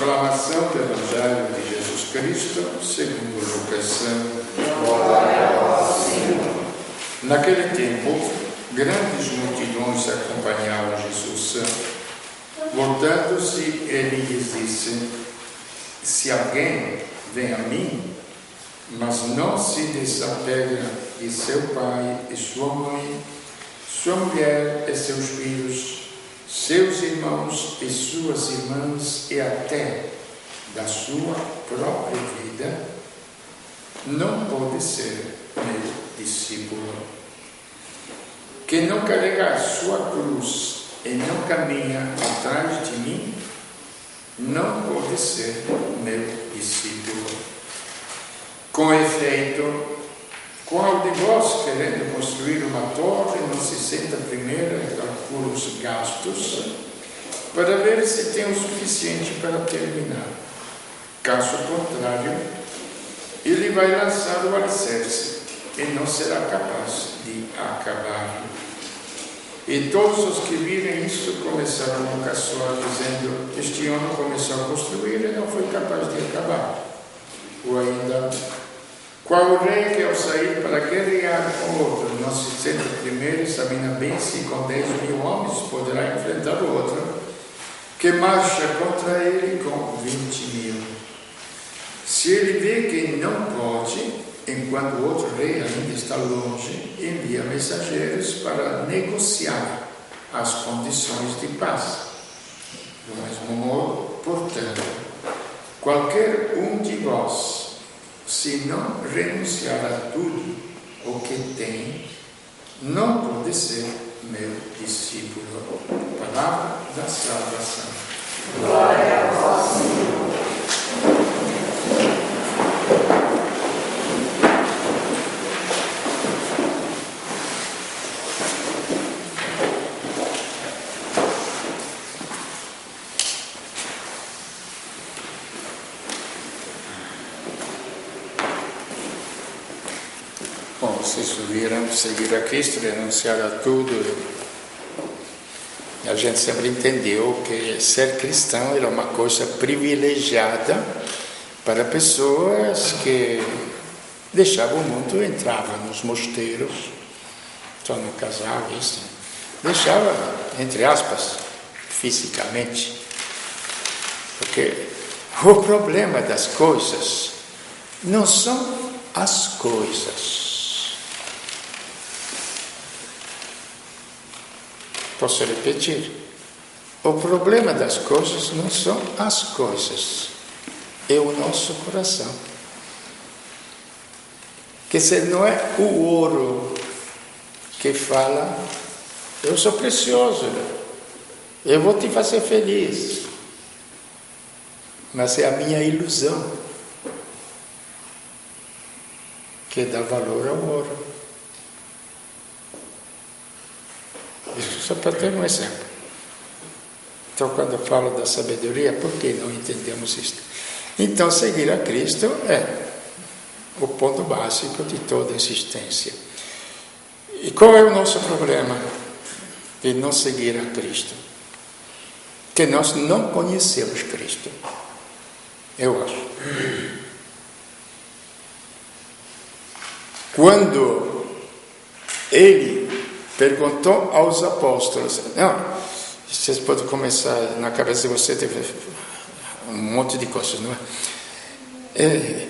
Proclamação do Evangelho de Jesus Cristo segundo Lucas. Glória a vós, Senhor. Naquele tempo, grandes multidões acompanhavam Jesus. Voltando-se, ele lhes disse: se alguém vem a mim, mas não se desapega de seu pai e sua mãe, sua mulher e seus filhos, seus irmãos e suas irmãs e até da sua própria vida, não pode ser meu discípulo. Quem não carrega a sua cruz e não caminha atrás de mim, não pode ser meu discípulo. Com efeito, qual de vós, querendo construir uma torre, não se senta primeiro e calcula os gastos, para ver se tem o suficiente para terminar? Caso contrário, ele vai lançar o alicerce e não será capaz de acabar. E todos os que virem isso começaram a caçoar, dizendo: este homem começou a construir e não foi capaz de acabar. Ou ainda: qual rei que ao sair para guerrear com outro não se senta primeiro e examina bem se com 10.000 homens poderá enfrentar o outro, que marcha contra ele com 20.000? Se ele vê que não pode, enquanto o outro rei ainda está longe, envia mensageiros para negociar as condições de paz. Do mesmo modo, portanto, qualquer um de vós, se não renunciar a tudo o que tem, não pode ser meu discípulo. Palavra da salvação. Glória a vós, Senhor. Vocês viram, seguir a Cristo, renunciar a tudo. A gente sempre entendeu que ser cristão era uma coisa privilegiada para pessoas que deixavam o mundo, entravam nos mosteiros, só no casal, isso. Deixava, entre aspas, fisicamente. Porque o problema das coisas não são as coisas. Posso repetir? O problema das coisas não são as coisas, é o nosso coração. Que se não é o ouro que fala: eu sou precioso, eu vou te fazer feliz, mas é a minha ilusão que dá valor ao ouro. Isso só para ter um exemplo. Então, quando eu falo da sabedoria, por que não entendemos isto? Então, seguir a Cristo é o ponto básico de toda a existência. E qual é o nosso problema de não seguir a Cristo? Que nós não conhecemos Cristo, eu acho. Quando ele perguntou aos apóstolos, não, vocês podem começar, na cabeça de você teve um monte de coisas, não é?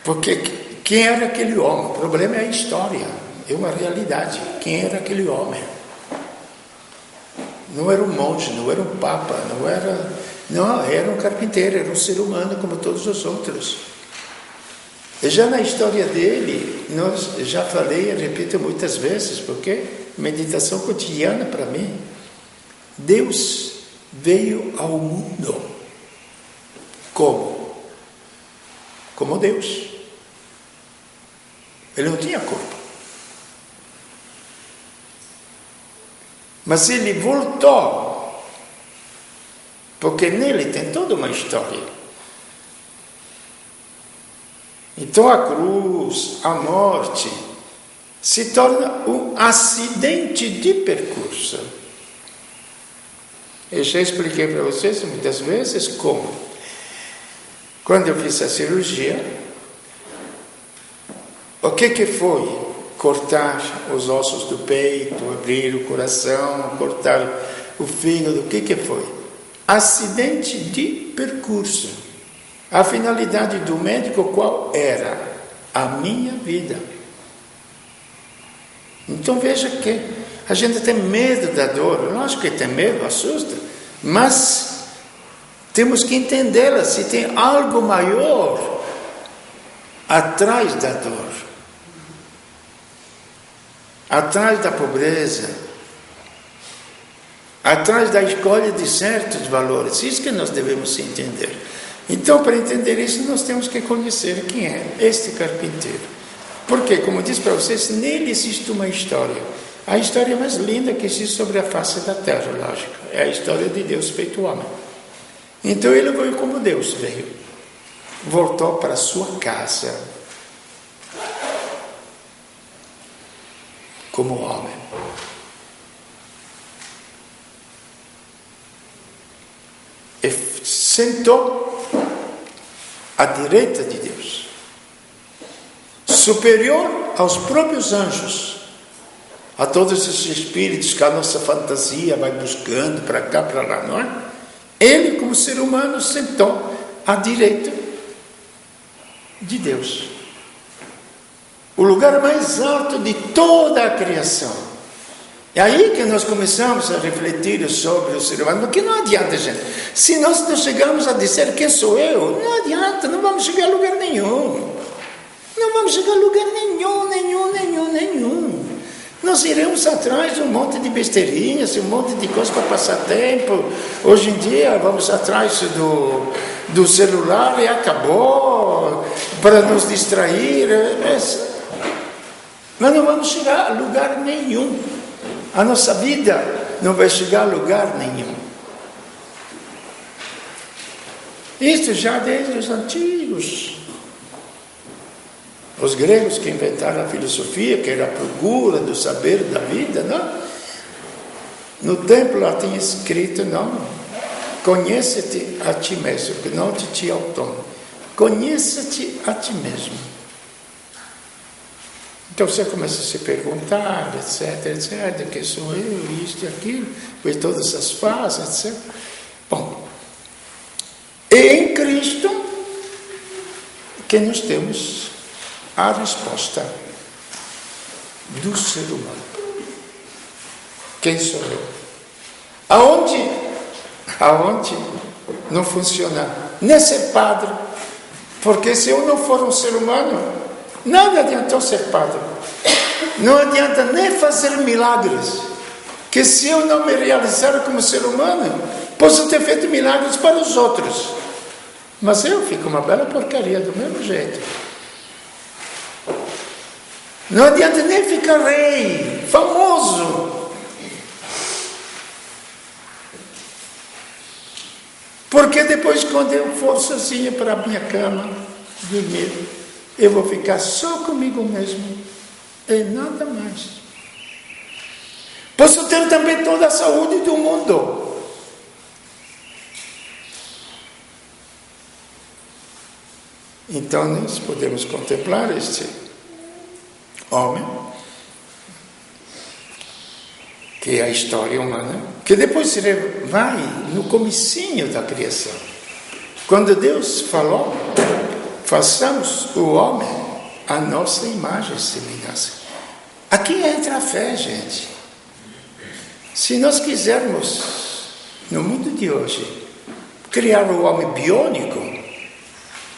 Porque quem era aquele homem? O problema é a história, é uma realidade. Quem era aquele homem? Não era um monge, não era um papa, era um carpinteiro, era um ser humano como todos os outros. E já na história dele, nós já falei e repito muitas vezes, porque meditação cotidiana para mim, Deus veio ao mundo como? Como Deus. Ele não tinha corpo. Mas ele voltou, porque nele tem toda uma história. Então a cruz, a morte, se torna um acidente de percurso. Eu já expliquei para vocês muitas vezes como. Quando eu fiz a cirurgia, o que foi? Cortar os ossos do peito, abrir o coração, cortar o fígado, o que foi? Acidente de percurso. A finalidade do médico qual era? A minha vida. Então veja que a gente tem medo da dor, lógico que tem medo, assusta, mas temos que entendê-la, se tem algo maior atrás da dor, atrás da pobreza, atrás da escolha de certos valores, isso que nós devemos entender. Então, para entender isso, nós temos que conhecer quem é este carpinteiro. Porque, como disse para vocês, nele existe uma história. A história mais linda que existe sobre a face da terra, lógico. É a história de Deus feito homem. Então, ele veio como Deus veio. Voltou para a sua casa. Como homem. E sentou à direita de Deus, superior aos próprios anjos, a todos esses espíritos que a nossa fantasia vai buscando para cá, para lá, não é? Ele, como ser humano, sentou à direita de Deus, o lugar mais alto de toda a criação. É aí que nós começamos a refletir sobre o ser humano, porque não adianta, gente. Se nós não chegarmos a dizer quem sou eu, não adianta, não vamos chegar a lugar nenhum. Não vamos chegar a lugar nenhum. Nós iremos atrás de um monte de besteirinhas, um monte de coisas para passar tempo. Hoje em dia vamos atrás do celular e acabou, para nos distrair. Mas não vamos chegar a lugar nenhum. A nossa vida não vai chegar a lugar nenhum. Isso já desde os antigos. Os gregos que inventaram a filosofia, que era a procura do saber da vida, não? No templo lá tinha escrito, não? Conhece-te a ti mesmo, que não te autônomo. Conheça-te a ti mesmo. Então você começa a se perguntar, etc, quem sou eu, isto e aquilo, pois todas as fases, etc. Bom, em Cristo que nós temos a resposta do ser humano. Quem sou eu? Aonde não funciona nem ser padre, porque se eu não for um ser humano, nada adiantou ser padre. Não adianta nem fazer milagres, que se eu não me realizar como ser humano, posso ter feito milagres para os outros, mas eu fico uma bela porcaria do mesmo jeito. Não adianta nem ficar rei, famoso, porque depois, quando eu for sozinho para a minha cama dormir, eu vou ficar só comigo mesmo e nada mais. Posso ter também toda a saúde do mundo, então nós podemos contemplar este homem, que é a história humana, que depois vai no comecinho da criação. Quando Deus falou, façamos o homem a nossa imagem e semelhança. Aqui entra a fé, gente. Se nós quisermos, no mundo de hoje, criar o homem biônico,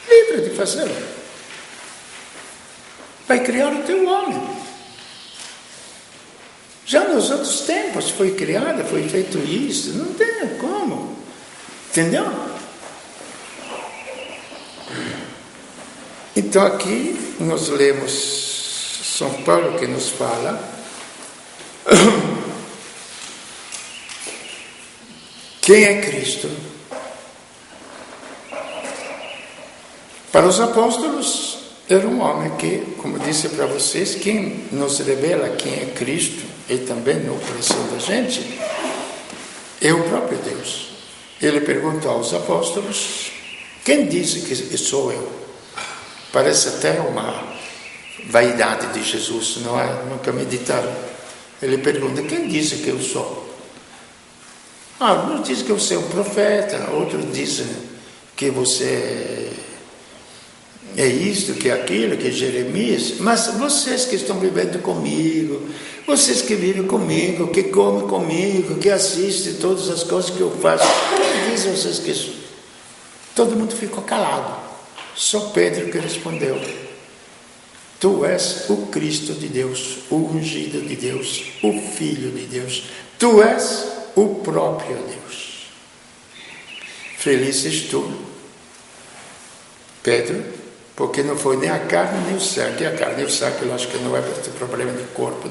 livre de fazê-lo. Vai criar o teu homem. Já nos outros tempos foi criado, foi feito isso, não tem como. Entendeu? Então aqui nós lemos São Paulo que nos fala quem é Cristo. Para os apóstolos era um homem que, como disse para vocês, quem nos revela quem é Cristo e também no coração da gente é o próprio Deus. Ele perguntou aos apóstolos: quem disse que sou eu? Parece até uma vaidade de Jesus, não é? Nunca meditaram. Ele pergunta: quem disse que eu sou? Uns dizem que você é um profeta, outros dizem que você é isto, que é aquilo, que é Jeremias. Mas vocês que estão vivendo comigo, vocês que vivem comigo, que comem comigo, que assistem todas as coisas que eu faço, quem dizem vocês que sou? Todo mundo ficou calado. Só Pedro que respondeu: tu és o Cristo de Deus, o ungido de Deus, o Filho de Deus. Tu és o próprio Deus. Feliz és tu, Pedro, porque não foi nem a carne nem o sangue. A carne e o sangue, eu acho que não é problema de corpo,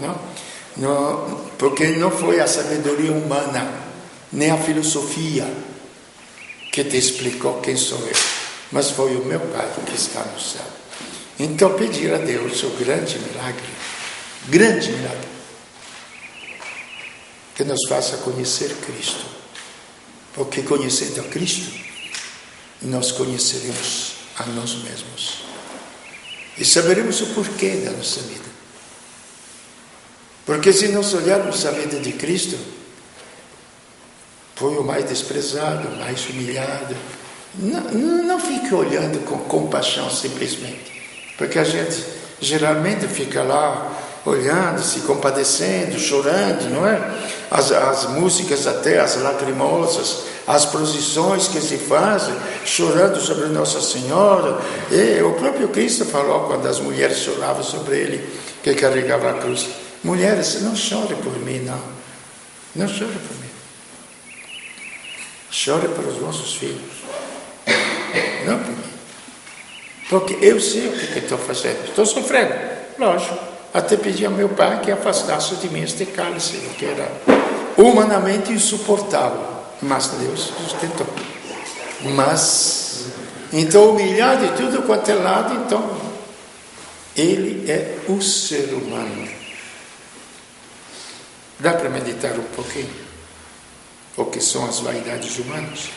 não, porque não foi a sabedoria humana, nem a filosofia que te explicou quem sou eu, mas foi o meu Pai que está no céu. Então pedir a Deus o grande milagre, que nos faça conhecer Cristo, porque conhecendo a Cristo, nós conheceremos a nós mesmos e saberemos o porquê da nossa vida. Porque se nós olharmos a vida de Cristo, foi o mais desprezado, o mais humilhado. Não fique olhando com compaixão simplesmente, porque a gente geralmente fica lá olhando, se compadecendo, chorando, não é? As músicas até, as lacrimosas, as procissões que se fazem, chorando sobre Nossa Senhora. E o próprio Cristo falou, quando as mulheres choravam sobre ele, que carregava a cruz: mulheres, não chorem por mim, não chorem por mim. Chore para os vossos filhos, não por mim. Porque eu sei o que estou fazendo. Estou sofrendo, lógico. Até pedi ao meu Pai que afastasse de mim este cálice, que era humanamente insuportável. Mas Deus sustentou. Mas, então, humilhado de tudo quanto é lado, então, Ele é o ser humano. Dá para meditar um pouquinho o que são as vaidades humanas?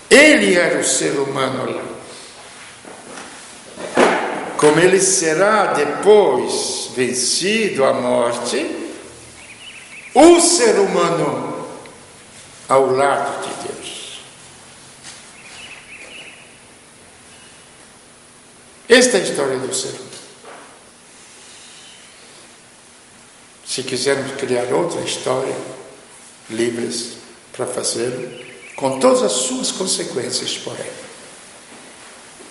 Ele era o ser humano lá. Como ele será depois vencido a morte, o ser humano ao lado de Deus. Esta é a história do ser humano. Se quisermos criar outra história, livres para fazê-lo, com todas as suas consequências, porém.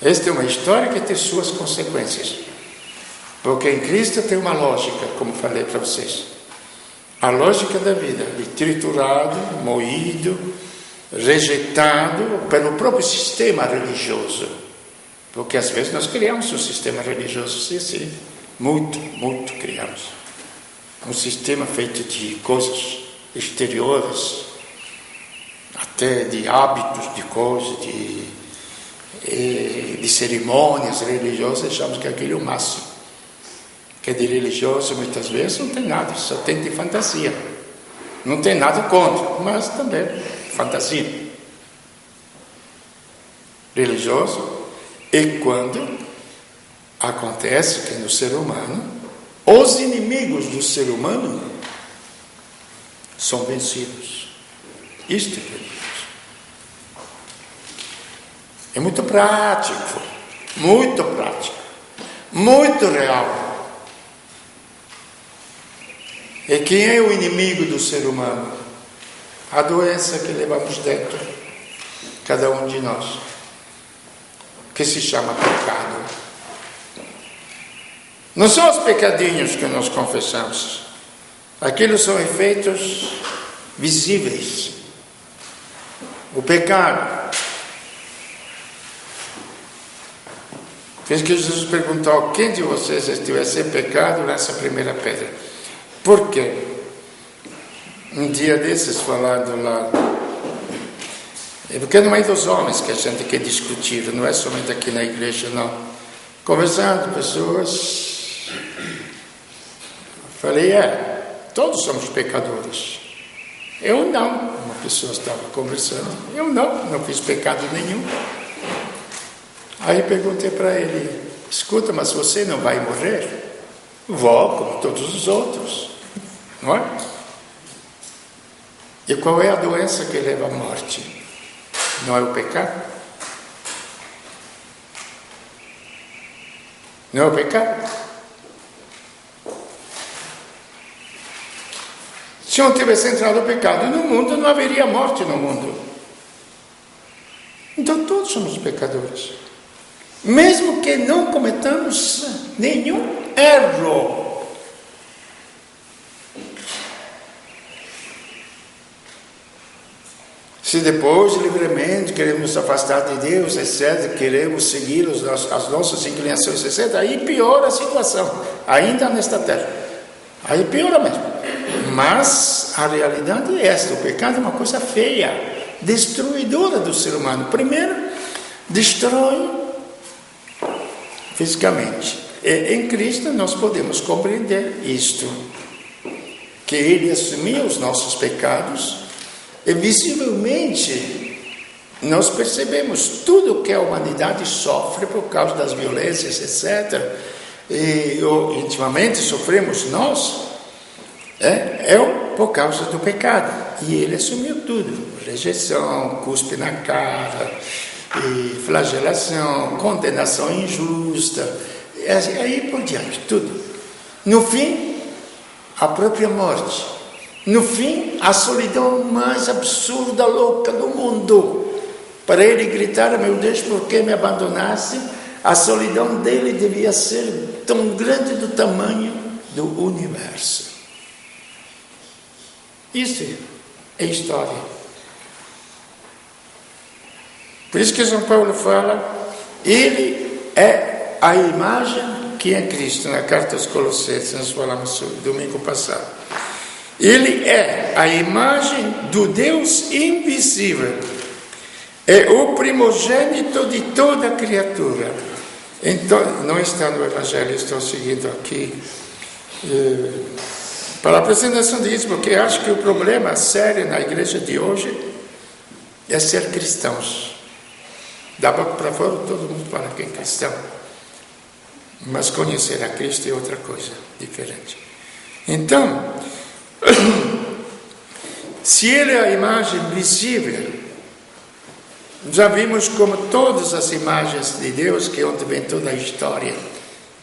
Esta é uma história que tem suas consequências, porque em Cristo tem uma lógica, como falei para vocês. A lógica da vida, de triturado, moído, rejeitado pelo próprio sistema religioso. Porque às vezes nós criamos um sistema religioso, sim, muito criamos. Um sistema feito de coisas exteriores, até de hábitos, de coisas, de cerimônias religiosas, achamos que aquilo é o máximo. Que de religioso muitas vezes não tem nada, só tem de fantasia. Não tem nada contra, mas também fantasia. Religioso é quando acontece que no ser humano, os inimigos do ser humano são vencidos. Isto é religioso. É muito prático, muito real. E quem é o inimigo do ser humano? A doença que levamos dentro, cada um de nós, que se chama pecado. Não são os pecadinhos que nós confessamos. Aqueles são efeitos visíveis. O pecado. Fez que Jesus perguntou: quem de vocês estiver sem pecado, lança a primeira pedra. Por quê? Um dia desses, falando lá, é porque não é dos homens que a gente quer discutir, não é somente aqui na igreja, não. Conversando, pessoas Falei, todos somos pecadores. Eu não. Uma pessoa estava conversando. Eu não fiz pecado nenhum. Aí perguntei para ele, escuta, mas você não vai morrer? Vou, como todos os outros. Não é? E qual é a doença que leva à morte? Não é o pecado? Não é o pecado? Se não tivesse entrado o pecado no mundo, não haveria morte no mundo. Então todos somos pecadores. Mesmo que não cometamos nenhum erro. Se depois, livremente, queremos nos afastar de Deus, etc., queremos seguir as nossas inclinações, etc., aí piora a situação, ainda nesta terra. Aí piora mesmo. Mas a realidade é esta: o pecado é uma coisa feia, destruidora do ser humano. Primeiro, destrói fisicamente. E em Cristo nós podemos compreender isto, que Ele assumiu os nossos pecados. E visivelmente nós percebemos tudo que a humanidade sofre por causa das violências, etc. E intimamente sofremos nós, por causa do pecado. E ele assumiu tudo: rejeição, cuspe na cara, e flagelação, condenação injusta, e aí por diante, tudo. No fim, a própria morte. No fim, a solidão mais absurda, louca do mundo. Para ele gritar, meu Deus, por que me abandonaste? A solidão dele devia ser tão grande do tamanho do universo. Isso é história. Por isso que São Paulo fala, ele é a imagem que é Cristo, na carta aos Colossenses, nós falamos domingo passado. Ele é a imagem do Deus invisível, é o primogênito de toda criatura. Então, não está no Evangelho, estou seguindo aqui para a apresentação disso, porque acho que o problema sério na igreja de hoje é ser cristãos. Da boca para fora todo mundo fala que é cristão, mas conhecer a Cristo é outra coisa, diferente. Então, se ele é a imagem visível, já vimos como todas as imagens de Deus, que é onde vem toda a história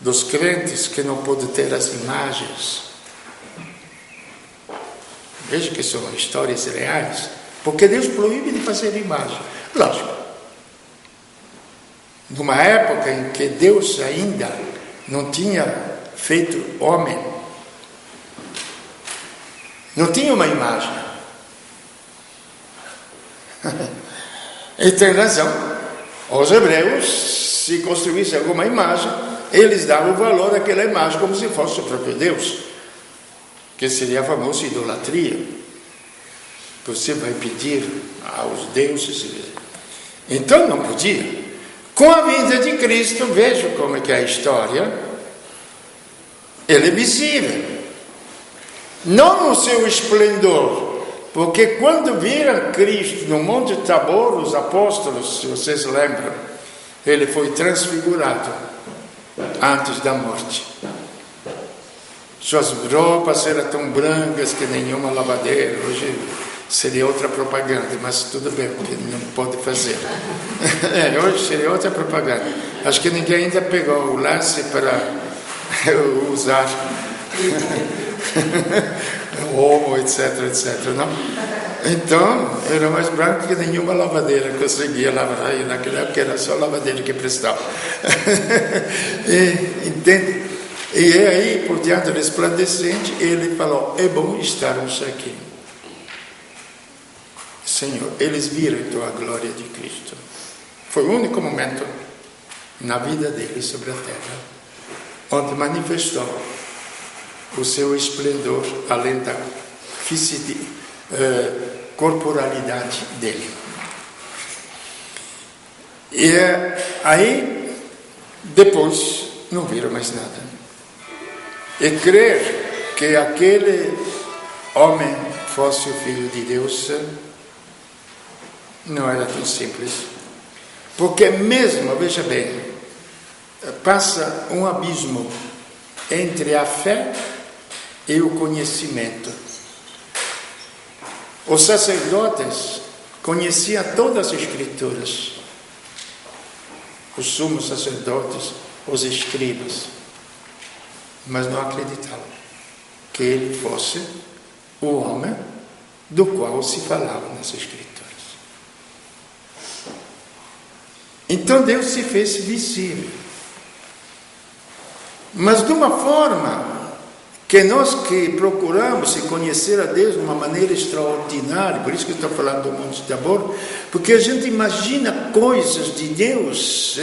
dos crentes que não podem ter as imagens. Veja que são histórias reais, porque Deus proíbe de fazer imagem. Lógico, numa época em que Deus ainda não tinha feito homem, não tinha uma imagem. E tem razão. Os hebreus, se construíssem alguma imagem, eles davam valor àquela imagem como se fosse o próprio Deus, que seria a famosa idolatria. Você vai pedir aos deuses. Então não podia. Com a vinda de Cristo, veja como é que é a história. Ele é visível. Não no seu esplendor, porque quando viram Cristo no Monte Tabor, os apóstolos, se vocês lembram, ele foi transfigurado antes da morte. Suas roupas eram tão brancas que nenhuma lavadeira. Hoje seria outra propaganda, mas tudo bem, porque não pode fazer. Hoje seria outra propaganda. Acho que ninguém ainda pegou o lance para usar homo, etc, não? Então, era mais branco que nenhuma lavadeira conseguia lavar. E naquela época era só lavadeira que prestava. Entende? E aí, por diante resplandecente, ele falou: é bom estarmos aqui. Senhor, eles viram então a glória de Cristo. Foi o único momento na vida deles sobre a terra onde manifestou o seu esplendor além da corporalidade dele. E aí, depois, não viram mais nada. E crer que aquele homem fosse o Filho de Deus não era tão simples. Porque mesmo, veja bem, passa um abismo entre a fé e o conhecimento. Os sacerdotes conheciam todas as Escrituras, os sumos sacerdotes, os escribas, mas não acreditavam que ele fosse o homem do qual se falava nas Escrituras. Então Deus se fez visível, mas de uma forma que nós que procuramos se conhecer a Deus de uma maneira extraordinária, por isso que eu estou falando do Monte Tabor, porque a gente imagina coisas de Deus.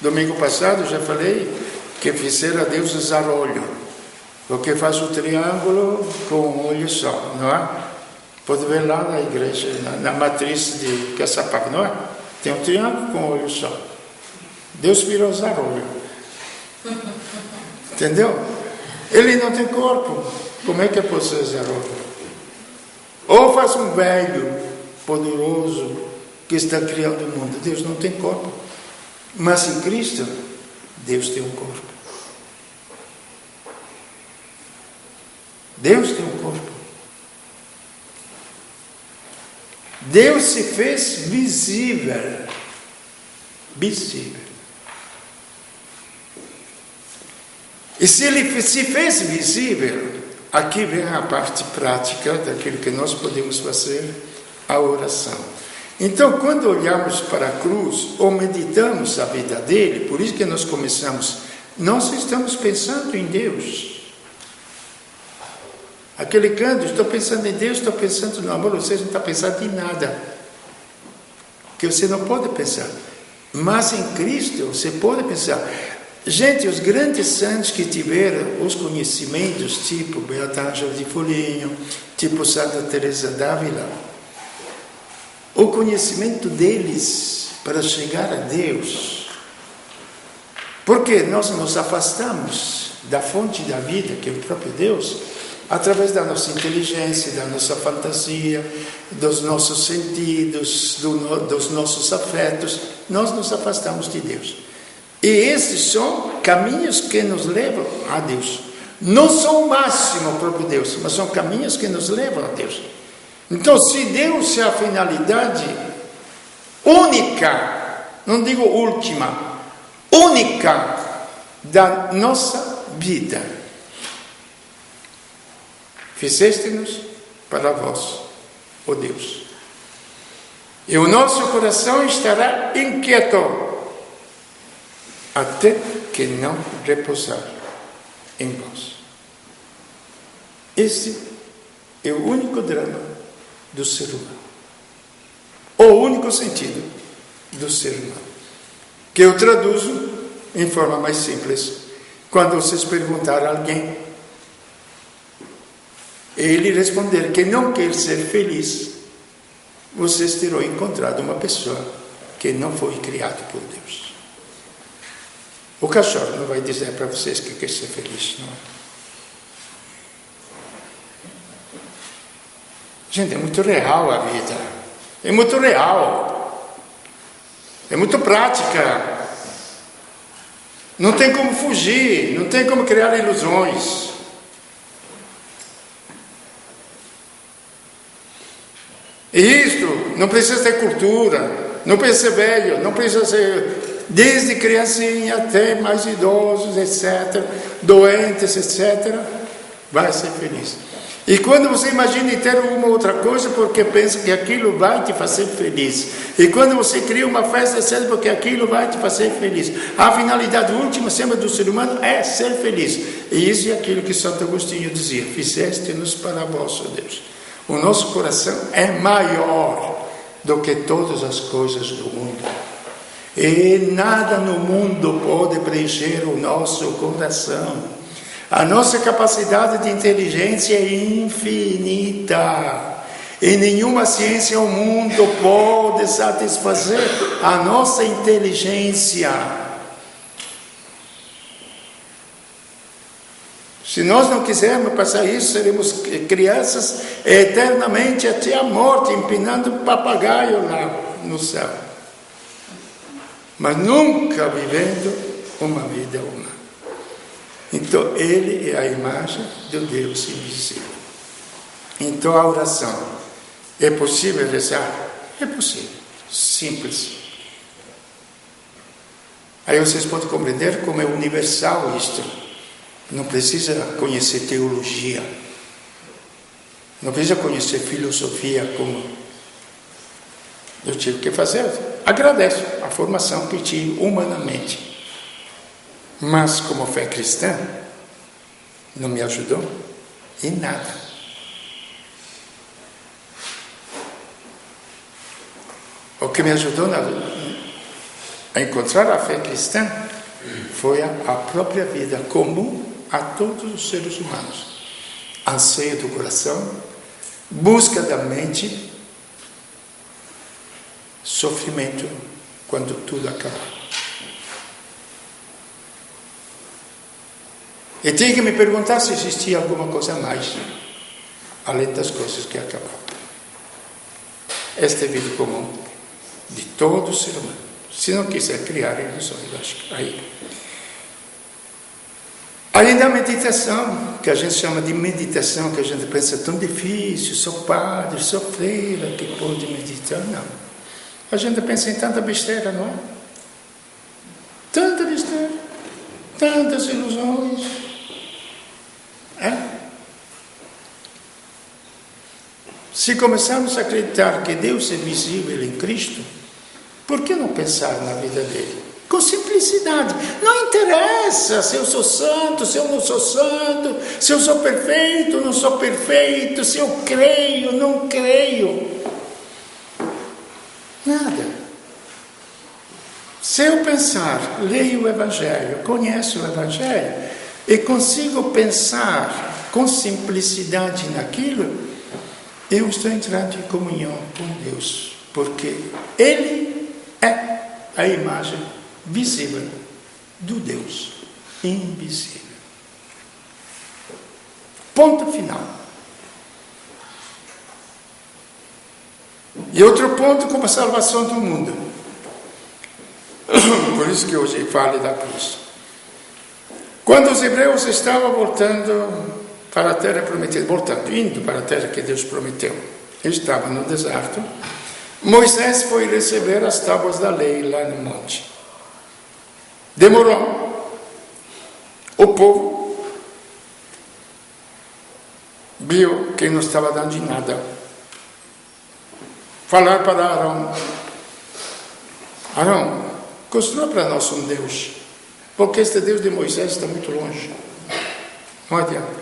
Domingo passado já falei que fizeram a Deus usar olho, porque faz o triângulo com um olho só, não é? Pode ver lá na igreja, na matriz de Caçapava, não é? Tem um triângulo com um olho só. Deus virou usar olho. Entendeu? Ele não tem corpo. Como é que é possível usar olho? Ou faz um velho poderoso que está criando o mundo. Deus não tem corpo. Mas em Cristo, Deus tem um corpo. Deus tem um corpo. Deus se fez visível. Visível. E se ele se fez visível, aqui vem a parte prática daquilo que nós podemos fazer, a oração. Então, quando olhamos para a cruz, ou meditamos a vida dele, por isso que nós começamos, nós estamos pensando em Deus. Aquele canto, estou pensando em Deus, estou pensando no amor, você não está pensando em nada. Que você não pode pensar. Mas em Cristo, você pode pensar. Gente, os grandes santos que tiveram os conhecimentos, tipo Beata Ângela de Foligno, tipo Santa Teresa d'Ávila, o conhecimento deles para chegar a Deus, porque nós nos afastamos da fonte da vida, que é o próprio Deus, através da nossa inteligência, da nossa fantasia, dos nossos sentidos, dos nossos afetos, nós nos afastamos de Deus. E esses são caminhos que nos levam a Deus. Não são o máximo o próprio Deus, mas são caminhos que nos levam a Deus. Então, se Deus é a finalidade única, não digo última, única da nossa vida, fizeste-nos para vós, ó Deus. E o nosso coração estará inquieto, até que não repousar em vós. Esse é o único drama do ser humano. O único sentido do ser humano. Que eu traduzo em forma mais simples. Quando vocês perguntarem a alguém, e ele responder que não quer ser feliz, vocês terão encontrado uma pessoa que não foi criada por Deus. O cachorro não vai dizer para vocês que quer ser feliz, não é? Gente, é muito real a vida. É muito real. É muito prática. Não tem como fugir, não tem como criar ilusões. E isto não precisa ter cultura, não precisa ser velho, não precisa ser... Desde criancinha até mais idosos, etc., doentes, etc., vai ser feliz. E quando você imagina ter uma outra coisa, porque pensa que aquilo vai te fazer feliz. E quando você cria uma festa, é porque aquilo vai te fazer feliz. A finalidade última sempre do ser humano é ser feliz. E isso é aquilo que Santo Agostinho dizia: fizeste-nos para vós, ó Deus. O nosso coração é maior do que todas as coisas do mundo. E nada no mundo pode preencher o nosso coração. A nossa capacidade de inteligência é infinita. E nenhuma ciência ao mundo pode satisfazer a nossa inteligência. Se nós não quisermos passar isso, seremos crianças eternamente até a morte, empinando papagaio lá no céu. Mas nunca vivendo uma vida humana. Então, ele é a imagem do Deus invisível. Então, a oração, é possível rezar? É possível, simples. Aí vocês podem compreender como é universal isto. Não precisa conhecer teologia, não precisa conhecer filosofia, como eu tive que fazer. Agradeço a formação que tive humanamente, mas como fé cristã, não me ajudou em nada. O que me ajudou a encontrar a fé cristã foi a própria vida comum a todos os seres humanos. Anseio do coração, busca da mente, sofrimento quando tudo acabar. E tinha que me perguntar se existia alguma coisa a mais, além das coisas que acabaram. Esta é a vida comum de todo ser humano. Se não quiser criar ilusões, acho que aí. Além da meditação, que a gente chama de meditação, que a gente pensa tão difícil, sou padre, sou freira, que pode meditar, não. A gente pensa em tanta besteira, não é? Tanta besteira, tantas ilusões. É? Se começarmos a acreditar que Deus é visível em Cristo, por que não pensar na vida dele? Com simplicidade. Não interessa se eu sou santo, se eu não sou santo, se eu sou perfeito, não sou perfeito, se eu creio, não creio. Nada. Se eu pensar, leio o Evangelho, conheço o Evangelho e consigo pensar com simplicidade naquilo, eu estou entrando em comunhão com Deus, porque Ele é a imagem visível do Deus invisível. Ponto final. E outro ponto como a salvação do mundo. Por isso que hoje falo da cruz. Quando os hebreus estavam voltando para a terra prometida, indo para a terra que Deus prometeu, estavam no deserto, Moisés foi receber as tábuas da lei lá no monte. Demorou. O povo viu que não estava dando de nada. Falar para Arão: Arão, construa para nós um Deus, porque este Deus de Moisés está muito longe. Não adianta.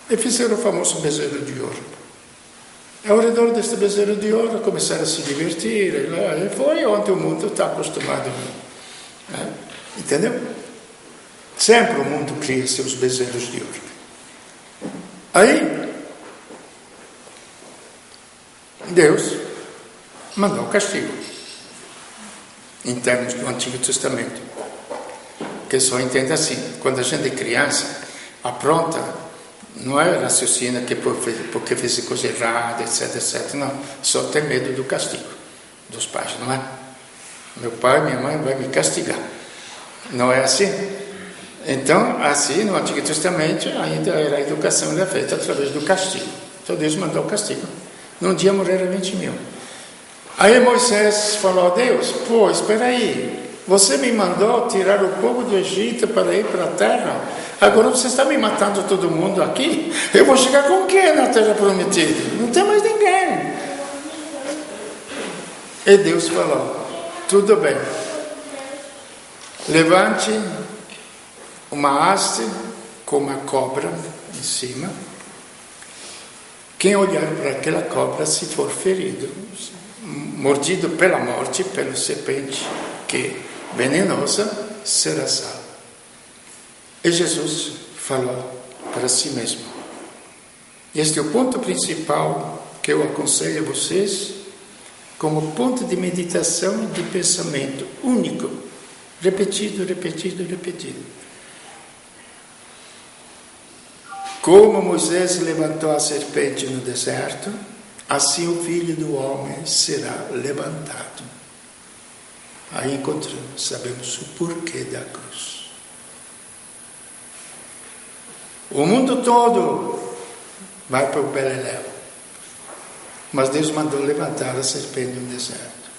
E fizeram o famoso bezerro de ouro. Ao redor deste bezerro de ouro começaram a se divertir. E foi onde o mundo está acostumado. Entendeu? Sempre o mundo cria seus bezerros de ouro. Aí, Deus mandou o castigo, em termos do Antigo Testamento, que só entende assim: quando a gente é criança, apronta, não é raciocina que porque fez coisa errada, etc, etc, não, só tem medo do castigo dos pais, não é? Meu pai, minha mãe vai me castigar. Não é assim? Então, assim, no Antigo Testamento, ainda era a educação era feita através do castigo. Então, Deus mandou o castigo. Num dia morreram 20.000. Aí Moisés falou a Deus: pô, espera aí, você me mandou tirar o povo do Egito para ir para a terra, agora você está me matando todo mundo aqui? Eu vou chegar com quem na terra prometida? Não tem mais ninguém. E Deus falou: tudo bem, levante uma haste com uma cobra em cima. Quem olhar para aquela cobra, se for ferido, mordido pela morte, pela serpente que venenosa, será salvo. E Jesus falou para si mesmo. Este é o ponto principal que eu aconselho a vocês, como ponto de meditação e de pensamento único. Repetido, repetido, repetido. Como Moisés levantou a serpente no deserto, assim o Filho do Homem será levantado. Aí encontramos, sabemos o porquê da cruz. O mundo todo vai para o beleléu, mas Deus mandou levantar a serpente no deserto.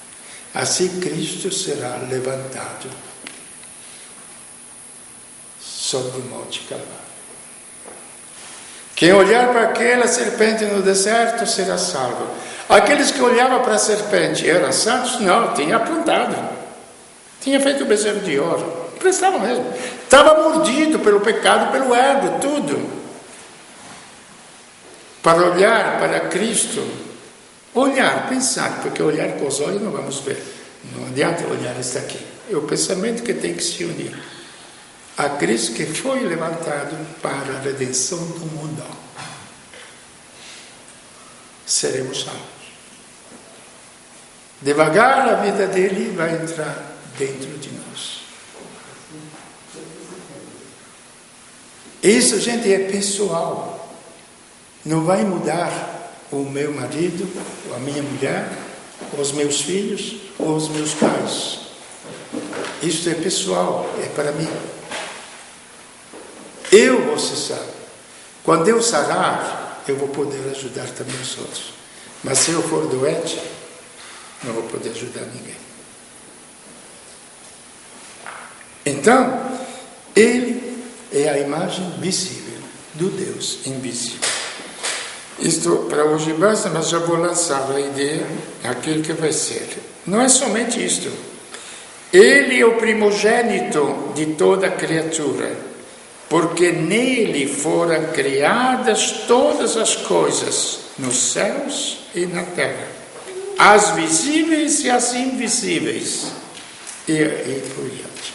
Assim Cristo será levantado sobre o monte Calvário. Quem olhar para aquela serpente no deserto será salvo. Aqueles que olhavam para a serpente eram santos? Não, tinha apontado. Tinha feito o bezerro de ouro. Prestava mesmo. Estava mordido pelo pecado, pelo ego, tudo. Para olhar para Cristo, olhar, pensar, porque olhar com os olhos não vamos ver. Não adianta olhar isso aqui. É o pensamento que tem que se unir a Cristo, que foi levantado para a redenção do mundo. Seremos salvos. Devagar a vida dele vai entrar dentro de nós. Isso, gente, é pessoal. Não vai mudar o meu marido, a minha mulher, os meus filhos, ou os meus pais. Isso é pessoal, é para mim. Você sabe. Quando eu sarar, eu vou poder ajudar também os outros. Mas se eu for doente, não vou poder ajudar ninguém. Então, ele é a imagem visível do Deus invisível. Isto para hoje basta, mas já vou lançar a ideia, aquilo que vai ser. Não é somente isto. Ele é o primogênito de toda criatura, porque nele foram criadas todas as coisas, nos céus e na terra, as visíveis e as invisíveis, e por diante.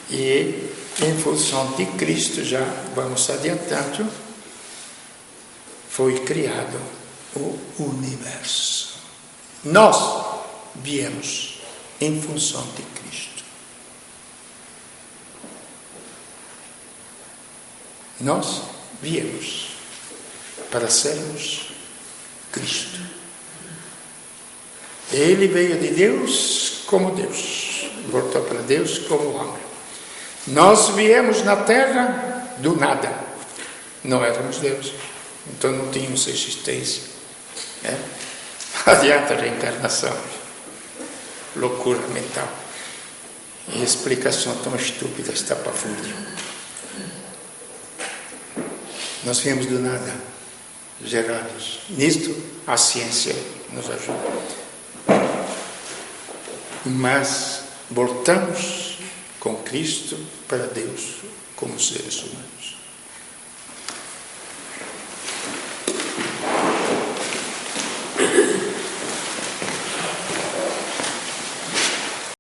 E em função de Cristo, já vamos adiantando, foi criado o universo. Nós viemos em função de Cristo. Nós viemos para sermos Cristo. Ele veio de Deus como Deus, voltou para Deus como homem. Nós viemos na terra do nada, não éramos Deus, então não tínhamos existência. Adianta a reencarnação, loucura mental, e explicação tão estúpida, estapafúrdia. Nós viemos do nada, gerados. Nisto a ciência nos ajuda. Mas voltamos com Cristo para Deus como seres humanos.